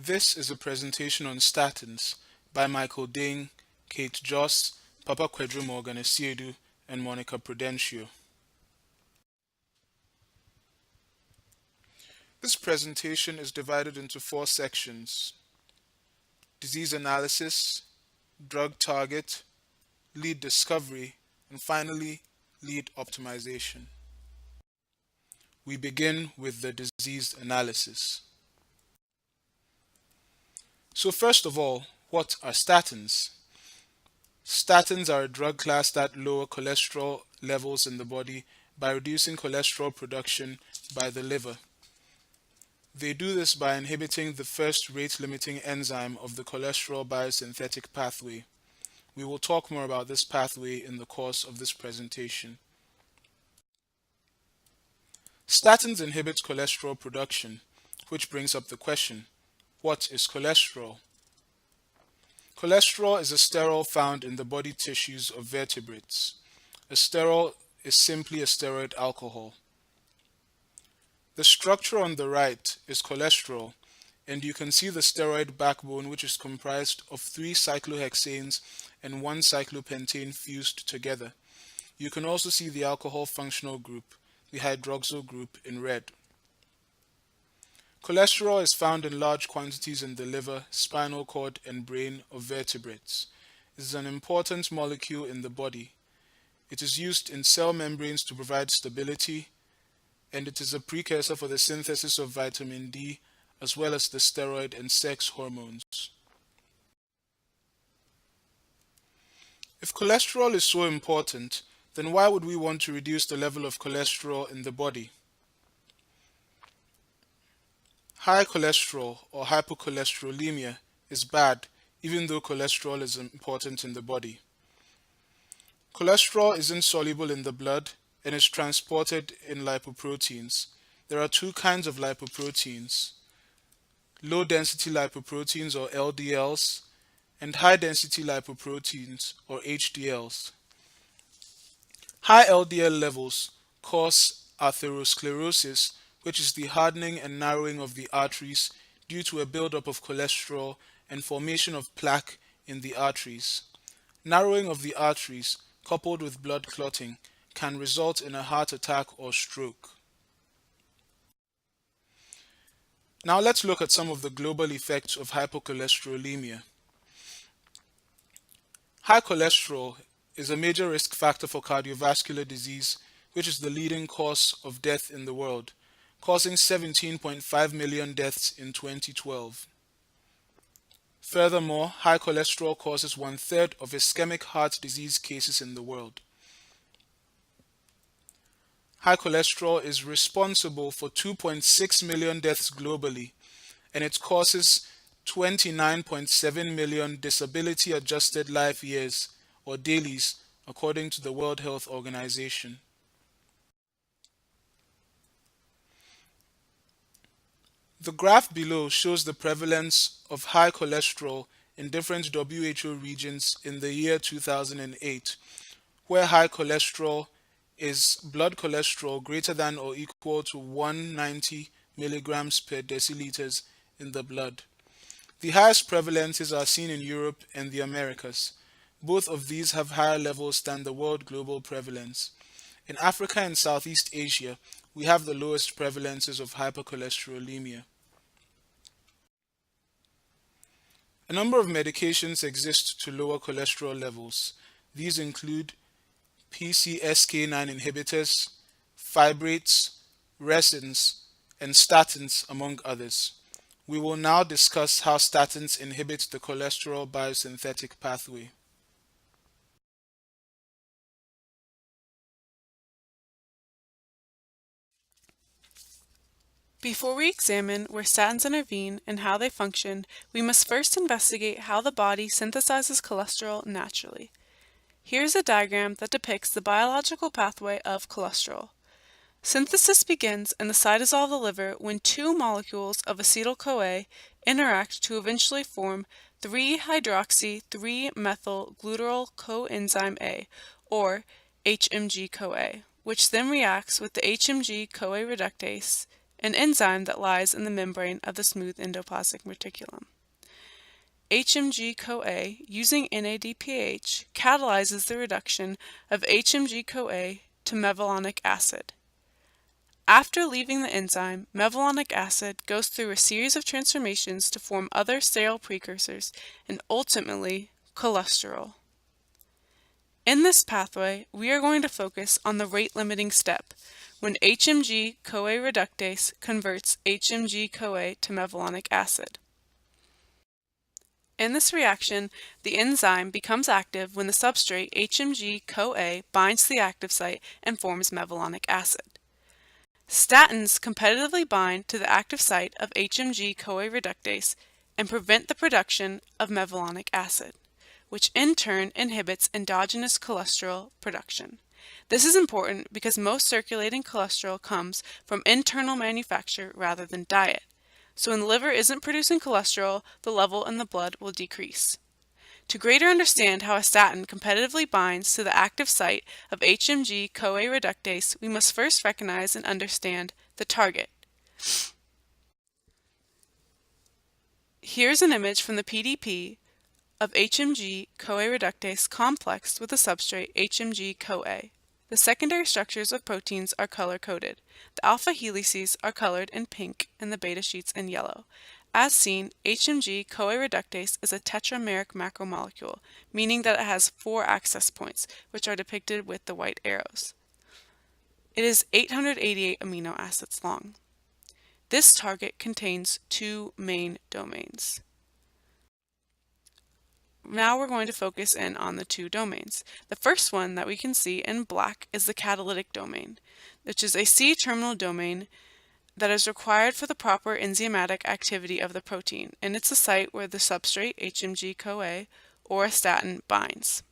This is a presentation on statins by Michael Dane, Kate Joss, Papa Kwedru Morgan-Asiedu and Monica Prudencio. This presentation is divided into 4 sections: disease analysis, drug target, lead discovery, and finally, lead optimization. We begin with the disease analysis. So first of all, what are statins? Statins are a drug class that lower cholesterol levels in the body by reducing cholesterol production by the liver. They do this by inhibiting the first rate-limiting enzyme of the cholesterol biosynthetic pathway. We will talk more about this pathway in the course of this presentation. Statins inhibit cholesterol production, which brings up the question, what is cholesterol? Cholesterol is a sterol found in the body tissues of vertebrates. A sterol is simply a steroid alcohol. The structure on the right is cholesterol, and you can see the steroid backbone, which is comprised of 3 cyclohexanes and 1 cyclopentane fused together. You can also see the alcohol functional group, the hydroxyl group, in red. Cholesterol is found in large quantities in the liver, spinal cord, and brain of vertebrates. It is an important molecule in the body. It is used in cell membranes to provide stability, and it is a precursor for the synthesis of vitamin D, as well as the steroid and sex hormones. If cholesterol is so important, then why would we want to reduce the level of cholesterol in the body? High cholesterol or hypercholesterolemia is bad, even though cholesterol is important in the body. Cholesterol is insoluble in the blood and is transported in lipoproteins. There are 2 kinds of lipoproteins: low-density lipoproteins or LDLs and high-density lipoproteins or HDLs. High LDL levels cause atherosclerosis, which is the hardening and narrowing of the arteries due to a buildup of cholesterol and formation of plaque in the arteries. Narrowing of the arteries, coupled with blood clotting, can result in a heart attack or stroke. Now let's look at some of the global effects of hypercholesterolemia. High cholesterol is a major risk factor for cardiovascular disease, which is the leading cause of death in the world, causing 17.5 million deaths in 2012. Furthermore, high cholesterol causes 1/3 of ischemic heart disease cases in the world. High cholesterol is responsible for 2.6 million deaths globally, and it causes 29.7 million disability-adjusted life years, or DALYs, according to the World Health Organization. The graph below shows the prevalence of high cholesterol in different WHO regions in the year 2008, where high cholesterol is blood cholesterol greater than or equal to 190 milligrams per deciliters in the blood. The highest prevalences are seen in Europe and the Americas. Both of these have higher levels than the world global prevalence. In Africa and Southeast Asia, we have the lowest prevalences of hypercholesterolemia. A number of medications exist to lower cholesterol levels. These include PCSK9 inhibitors, fibrates, resins, and statins, among others. We will now discuss how statins inhibit the cholesterol biosynthetic pathway. Before we examine where statins intervene and how they function, we must first investigate how the body synthesizes cholesterol naturally. Here's a diagram that depicts the biological pathway of cholesterol. Synthesis begins in the cytosol of the liver when 2 molecules of acetyl-CoA interact to eventually form 3-hydroxy-3-methyl-glutarol coenzyme A, or HMG-CoA, which then reacts with the HMG-CoA reductase an enzyme that lies in the membrane of the smooth endoplasmic reticulum. HMG-CoA, using NADPH, catalyzes the reduction of HMG-CoA to mevalonic acid. After leaving the enzyme, mevalonic acid goes through a series of transformations to form other sterile precursors and ultimately cholesterol. In this pathway, we are going to focus on the rate-limiting step, when HMG-CoA reductase converts HMG-CoA to mevalonic acid. In this reaction, the enzyme becomes active when the substrate HMG-CoA binds to the active site and forms mevalonic acid. Statins competitively bind to the active site of HMG-CoA reductase and prevent the production of mevalonic acid, which in turn inhibits endogenous cholesterol production. This is important because most circulating cholesterol comes from internal manufacture rather than diet. So when the liver isn't producing cholesterol, the level in the blood will decrease. To greater understand how a statin competitively binds to the active site of HMG-CoA reductase, we must first recognize and understand the target. Here's an image from the PDP of HMG-CoA reductase complexed with the substrate HMG-CoA. The secondary structures of proteins are color-coded. The alpha helices are colored in pink and the beta sheets in yellow. As seen, HMG-CoA reductase is a tetrameric macromolecule, meaning that it has 4 access points, which are depicted with the white arrows. It is 888 amino acids long. This target contains 2 main domains. Now we're going to focus in on the 2 domains. The first one that we can see in black is the catalytic domain, which is a C-terminal domain that is required for the proper enzymatic activity of the protein, and it's a site where the substrate HMG-CoA or a statin binds.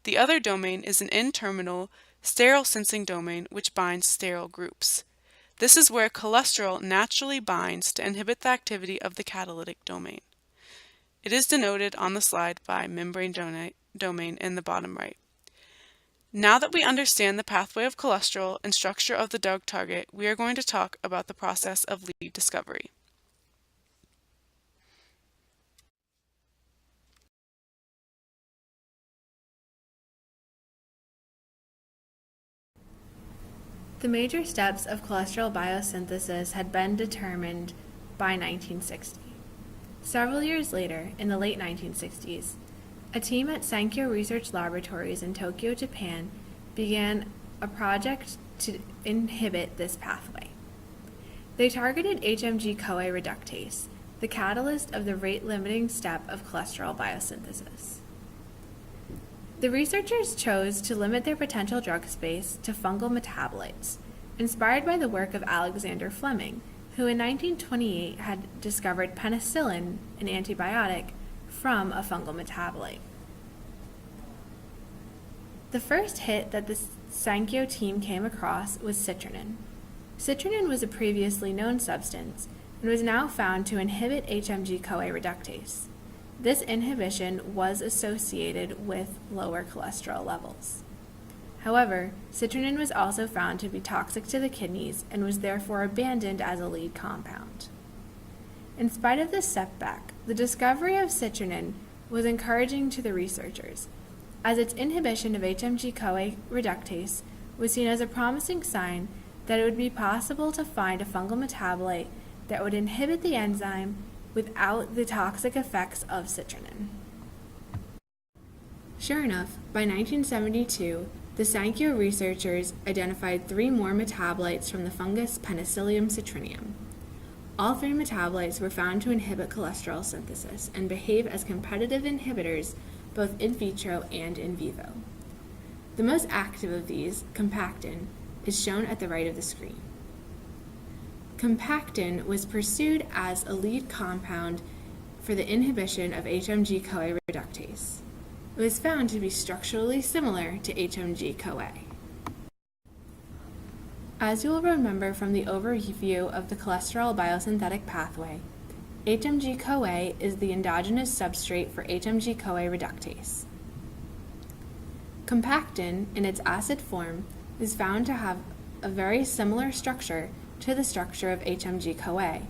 The other domain is an N-terminal sterile sensing domain which binds sterile groups. This is where cholesterol naturally binds to inhibit the activity of the catalytic domain. It is denoted on the slide by membrane domain in the bottom right. Now that we understand the pathway of cholesterol and structure of the drug target, we are going to talk about the process of lead discovery. The major steps of cholesterol biosynthesis had been determined by 1960. Several years later, in the late 1960s, a team at Sankyo Research Laboratories in Tokyo, Japan, began a project to inhibit this pathway. They targeted HMG-CoA reductase, the catalyst of the rate-limiting step of cholesterol biosynthesis. The researchers chose to limit their potential drug space to fungal metabolites, inspired by the work of Alexander Fleming, who in 1928 had discovered penicillin, an antibiotic, from a fungal metabolite. The first hit that the Sankyo team came across was citrinin. Citrinin was a previously known substance and was now found to inhibit HMG-CoA reductase. This inhibition was associated with lower cholesterol levels. However, citrinin was also found to be toxic to the kidneys and was therefore abandoned as a lead compound. In spite of this setback, the discovery of citrinin was encouraging to the researchers, as its inhibition of HMG-CoA reductase was seen as a promising sign that it would be possible to find a fungal metabolite that would inhibit the enzyme without the toxic effects of citrinin. Sure enough, by 1972, the Sankyo researchers identified 3 more metabolites from the fungus Penicillium citrinium. All 3 metabolites were found to inhibit cholesterol synthesis and behave as competitive inhibitors both in vitro and in vivo. The most active of these, compactin, is shown at the right of the screen. Compactin was pursued as a lead compound for the inhibition of HMG-CoA reductase. It was found to be structurally similar to HMG-CoA. As you will remember from the overview of the cholesterol biosynthetic pathway, HMG-CoA is the endogenous substrate for HMG-CoA reductase. Compactin, in its acid form, is found to have a very similar structure to the structure of HMG-CoA.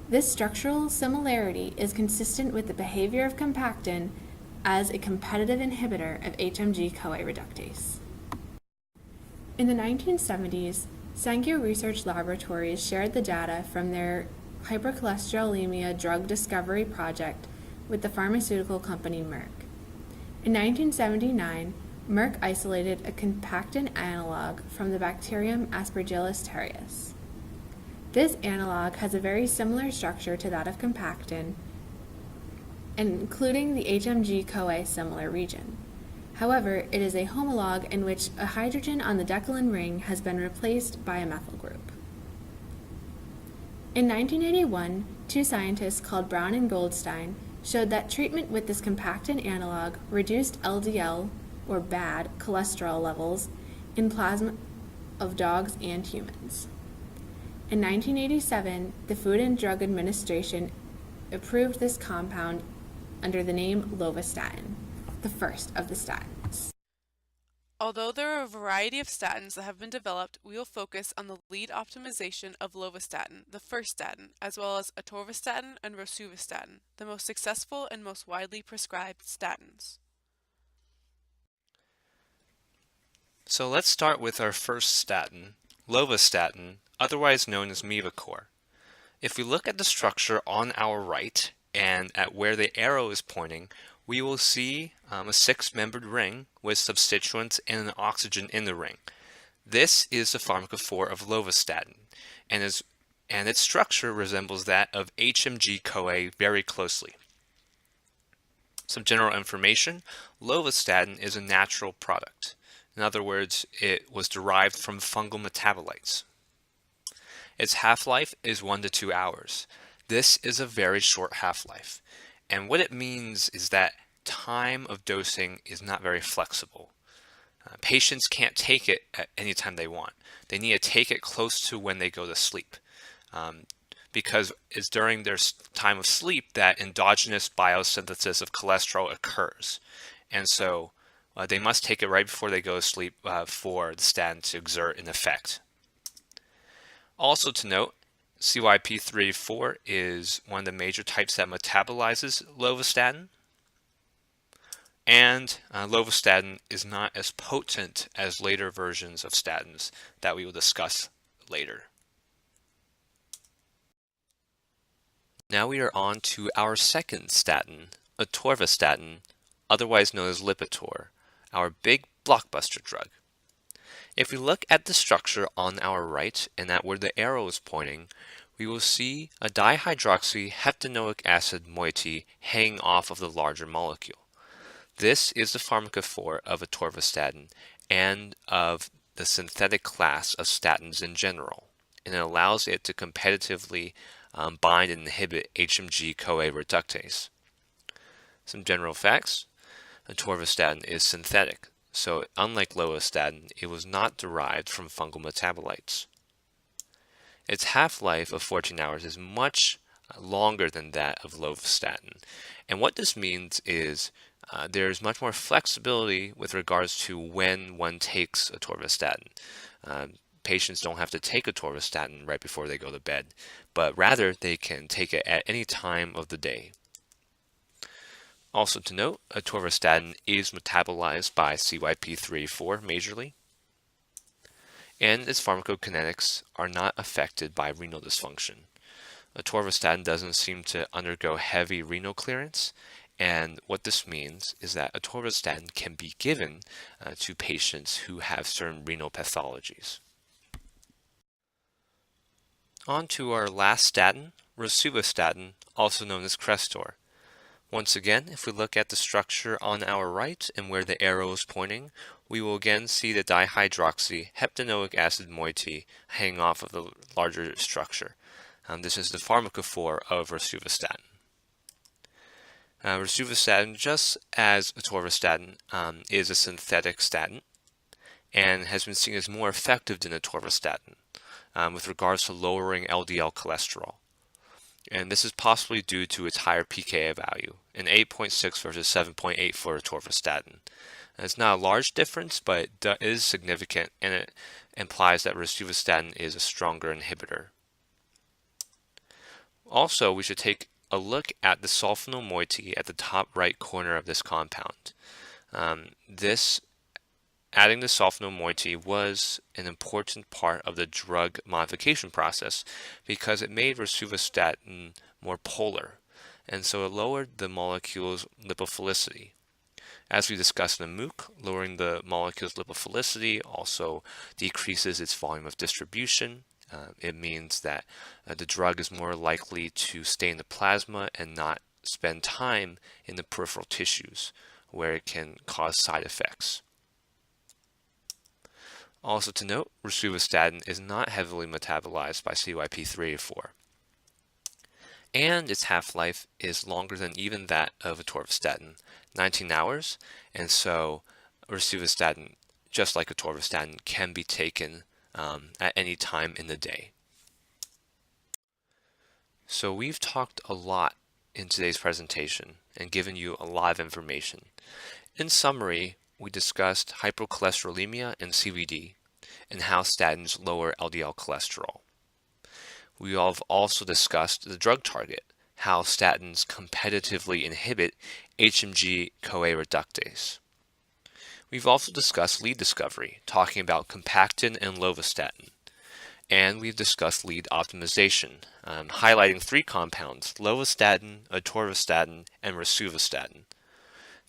This structural similarity is consistent with the behavior of compactin as a competitive inhibitor of HMG-CoA reductase. In the 1970s, Sangyo Research Laboratories shared the data from their hypercholesterolemia drug discovery project with the pharmaceutical company Merck. In 1979, Merck isolated a compactin analog from the bacterium Aspergillus terreus. This analog has a very similar structure to that of compactin, including the HMG-CoA similar region. However, it is a homolog in which a hydrogen on the decalin ring has been replaced by a methyl group. In 1981, two scientists called Brown and Goldstein showed that treatment with this compactin analog reduced LDL, or bad, cholesterol levels in plasma of dogs and humans. In 1987, the Food and Drug Administration approved this compound under the name lovastatin, the first of the statins. Although there are a variety of statins that have been developed, we will focus on the lead optimization of lovastatin, the first statin, as well as atorvastatin and rosuvastatin, the most successful and most widely prescribed statins. So let's start with our first statin, lovastatin, otherwise known as Mevacor. If we look at the structure on our right and at where the arrow is pointing, we will see a six-membered ring with substituents and an oxygen in the ring. This is the pharmacophore of lovastatin, and its structure resembles that of HMG-CoA very closely. Some general information: lovastatin is a natural product. In other words, it was derived from fungal metabolites. Its half-life is 1 to 2 hours. This is a very short half-life, and what it means is that time of dosing is not very flexible. Patients can't take it at any time they want. They need to take it close to when they go to sleep, because it's during their time of sleep that endogenous biosynthesis of cholesterol occurs, and so they must take it right before they go to sleep for the statin to exert an effect. Also to note, CYP3A4 is one of the major types that metabolizes lovastatin, and lovastatin is not as potent as later versions of statins that we will discuss later. Now we are on to our second statin, atorvastatin, otherwise known as Lipitor, our big blockbuster drug. If we look at the structure on our right and at where the arrow is pointing, we will see a dihydroxyheptanoic acid moiety hanging off of the larger molecule. This is the pharmacophore of atorvastatin and of the synthetic class of statins in general, and it allows it to competitively bind and inhibit HMG-CoA reductase. Some general facts: atorvastatin is synthetic, so unlike lovastatin, it was not derived from fungal metabolites. Its half-life of 14 hours is much longer than that of lovastatin, and what this means is there's much more flexibility with regards to when one takes atorvastatin. Patients don't have to take atorvastatin right before they go to bed, but rather they can take it at any time of the day. Also to note, atorvastatin is metabolized by CYP3A4 majorly, and its pharmacokinetics are not affected by renal dysfunction. Atorvastatin doesn't seem to undergo heavy renal clearance, and what this means is that atorvastatin can be given to patients who have certain renal pathologies. On to our last statin, rosuvastatin, also known as Crestor. Once again, if we look at the structure on our right and where the arrow is pointing, we will again see the dihydroxyheptanoic acid moiety hanging off of the larger structure. This is the pharmacophore of rosuvastatin. Rosuvastatin, just as atorvastatin, is a synthetic statin and has been seen as more effective than atorvastatin with regards to lowering LDL cholesterol. And this is possibly due to its higher pKa value, an 8.6 versus 7.8 for atorvastatin. It's not a large difference, but it is significant, and it implies that rosuvastatin is a stronger inhibitor. Also, we should take a look at the sulfonyl moiety at the top right corner of this compound. Adding the sulfonyl moiety was an important part of the drug modification process because it made rosuvastatin more polar, and so it lowered the molecule's lipophilicity. As we discussed in the MOOC, lowering the molecule's lipophilicity also decreases its volume of distribution. It means that the drug is more likely to stay in the plasma and not spend time in the peripheral tissues, where it can cause side effects. Also to note, rosuvastatin is not heavily metabolized by CYP3A4, and its half-life is longer than even that of atorvastatin, 19 hours, and so rosuvastatin, just like atorvastatin, can be taken at any time in the day. So we've talked a lot in today's presentation and given you a lot of information. In summary, we discussed hypercholesterolemia and CVD and how statins lower LDL cholesterol. We have also discussed the drug target, how statins competitively inhibit HMG-CoA reductase. We've also discussed lead discovery, talking about compactin and lovastatin. And we've discussed lead optimization, highlighting 3 compounds: lovastatin, atorvastatin, and rosuvastatin.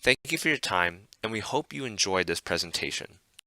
Thank you for your time, and we hope you enjoyed this presentation.